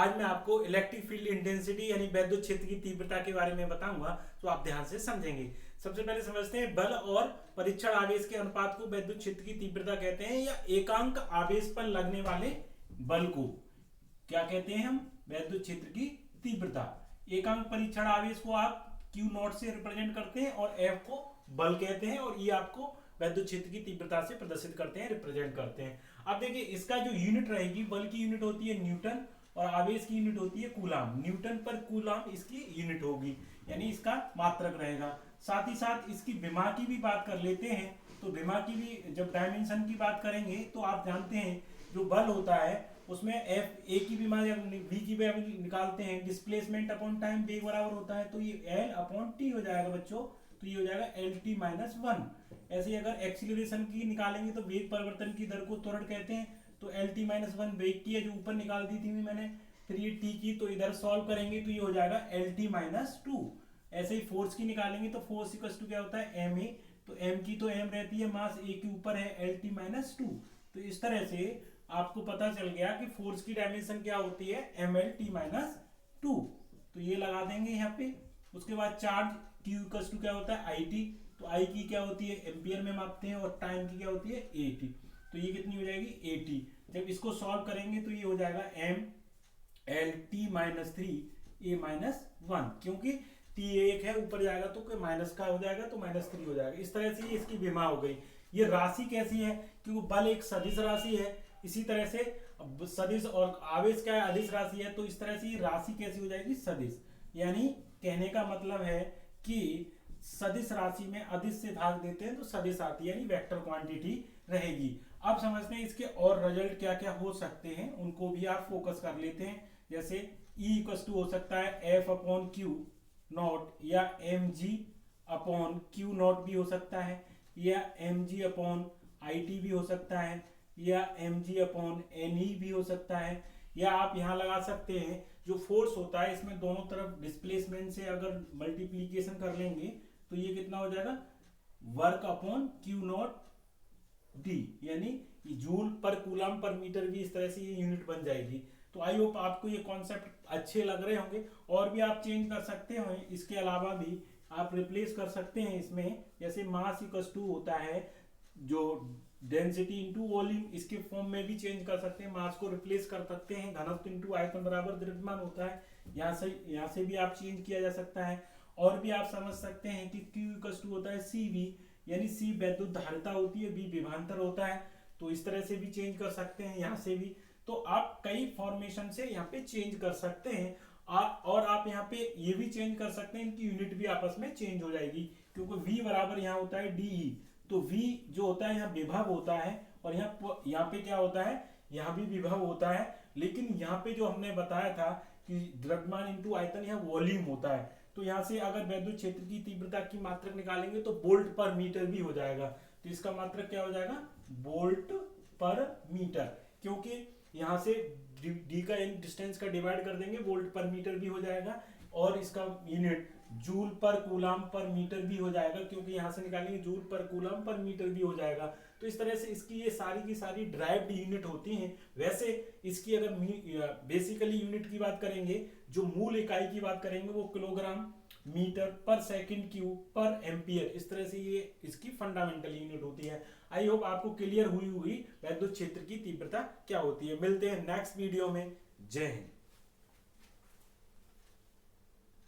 आज मैं आपको इलेक्ट्रिक फील्ड इंटेंसिटी यानी वैद्युत क्षेत्र की तीव्रता के बारे में बताऊंगा, तो आप ध्यान से समझेंगे। सबसे पहले समझते हैं बल और परीक्षण आवेश के अनुपात को वैद्युत क्षेत्र की तीव्रता कहते हैं, या एकांक आवेश पर लगने वाले बल को क्या कहते हैं हम? वैद्युत क्षेत्र की तीव्रता। एकांक परीक्षण आवेश को आप क्यू नॉट से रिप्रेजेंट करते हैं और एफ को बल कहते हैं, और ये आपको वैद्युत क्षेत्र की तीव्रता से प्रदर्शित करते हैं, रिप्रेजेंट करते हैं। अब देखिए इसका जो यूनिट रहेगी, बल की यूनिट होती है न्यूटन और आवेश की यूनिट होती है कूलाम। न्यूटन पर कूलाम इसकी यूनिट होगी, यानी इसका मात्रक रहेगा। साथ ही साथ इसकी विमा की भी बात कर लेते हैं, तो विमा की भी जब डायमेंशन की बात करेंगे तो आप जानते हैं जो बल होता है उसमें एफ ए की विमा या वी की विमा निकालते हैं, डिस्प्लेसमेंट अपॉन टाइम वेग बराबर होता है, तो ये एल अपॉन टी हो जाएगा बच्चों, तो ये हो जाएगा एल टी माइनस वन। ऐसे ही अगर एक्सीलरेशन की निकालेंगे तो वेग परिवर्तन की दर को त्वरण कहते हैं, तो एल टी माइनस वन वेग की है जो ऊपर निकाल दी थी मैंने, फिर ये टी की, तो इधर सॉल्व करेंगे तो ये हो जाएगा एल टी माइनस टू। ऐसे ही फोर्स की निकालेंगे तो फोर्स इक्वल टू क्या होता है एम ए, तो एम की तो एम रहती है, मास ए के ऊपर है एल टी माइनस टू। तो इस तरह से आपको पता चल गया कि फोर्स की डायमेंशन क्या होती है, M L T minus two. तो ये लगा देंगे यहाँ पे। उसके बाद चार्ज Q इक्वल टू क्या होता है आई टी, तो आई की क्या होती है एम्पियर में मापते हैं, और टाइम की क्या होती है ए टी, तो ये कितनी हो जाएगी ए टी। जब इसको सॉल्व करेंगे तो ये हो जाएगा M L T minus three A minus one, क्योंकि टी एक है ऊपर जाएगा तो माइनस का हो जाएगा, तो माइनस थ्री हो जाएगा। इस तरह से ये इसकी विमा हो गई। ये राशि कैसी है, क्योंकि बल एक सदिश राशि है, इसी तरह से सदिश और आवेश क्या है अदिश राशि है, तो इस तरह से ये राशि कैसी हो जाएगी सदिश। यानी कहने का मतलब है कि सदिश राशि में अदिश से भाग देते हैं तो सदिश आती है, यानी वेक्टर क्वांटिटी रहेगी। अब समझते हैं इसके और रिजल्ट क्या क्या हो सकते हैं, उनको भी आप फोकस कर लेते हैं। जैसे E इक्वल टू हो सकता है एफ अपॉन क्यू नॉट, या M G upon Q naught भी हो सकता है, या M G upon I T भी हो सकता है, या M G upon N E भी हो सकता है। या आप यहाँ लगा सकते हैं जो फोर्स होता है इसमें दोनों तरफ डिस्प्लेसमेंट से अगर मल्टीप्लीकेशन कर लेंगे तो ये कितना हो जाएगा work upon Q not D, यानी जूल पर कूलम पर मीटर भी इस तरह से ये यूनिट बन जाएगी। तो आई होप आपको ये कॉन्सेप्ट अच्छे लग रहे होंगे। और भी आप चेंज कर सकते हो, इसके अलावा भी आप रिप्लेस कर सकते हैं इसमें, जैसे मास इक्वल टू होता है जो डेंसिटी इंटू वॉल्यूम, इसके फॉर्म में भी चेंज कर सकते हैं, मास को रिप्लेस कर सकते हैं, घनत्व इंटू आयतन बराबर द्रव्यमान होता है, यहाँ से भी आप चेंज किया जा सकता है। और भी आप समझ सकते हैं कि Q इक्वल टू होता है सी वी, यानी सी वैद्युत धारिता होती है, बी विभवांतर होता है, तो इस तरह से भी चेंज कर सकते हैं यहाँ से भी। तो आप कई फॉर्मेशन से यहाँ पे चेंज कर सकते हैं। और आप यहाँ पे ये भी चेंज कर सकते हैं, इनकी यूनिट भी आपस में चेंज हो जाएगी, क्योंकि V बराबर यहाँ होता है DE, तो V जो होता है यहाँ विभव होता है, और यहाँ पे क्या होता है, यहाँ भी विभव होता है। लेकिन यहाँ पे जो हमने बताया था कि द्रव्यमान इंटू आयतन यहाँ वॉल्यूम होता है, तो यहाँ से अगर वैद्युत क्षेत्र की तीव्रता की मात्रक निकालेंगे तो वोल्ट पर मीटर भी हो जाएगा। तो इसका मात्रक क्या हो जाएगा वोल्ट पर मीटर, क्योंकि यहाँ से डी का डिस्टेंस का डिवाइड कर देंगे, वोल्ट पर मीटर भी हो जाएगा, और इसका यूनिट जूल पर कूलम पर मीटर भी हो जाएगा, क्योंकि यहाँ से निकालेंगे जूल पर कूलम पर मीटर भी हो जाएगा। तो इस तरह से इसकी ये सारी की सारी ड्राइव्ड यूनिट होती हैं। वैसे इसकी अगर बेसिकली यूनिट की बात करेंगे, जो मूल इकाई की बात करेंगे वो किलोग्राम मीटर पर सेकंड क्यूब पर एम्पियर, इस तरह से ये इसकी फंडामेंटल यूनिट होती है। आई होप आपको क्लियर हुई वैद्युत क्षेत्र की तीव्रता क्या होती है। मिलते हैं नेक्स्ट वीडियो में। जय हिंद।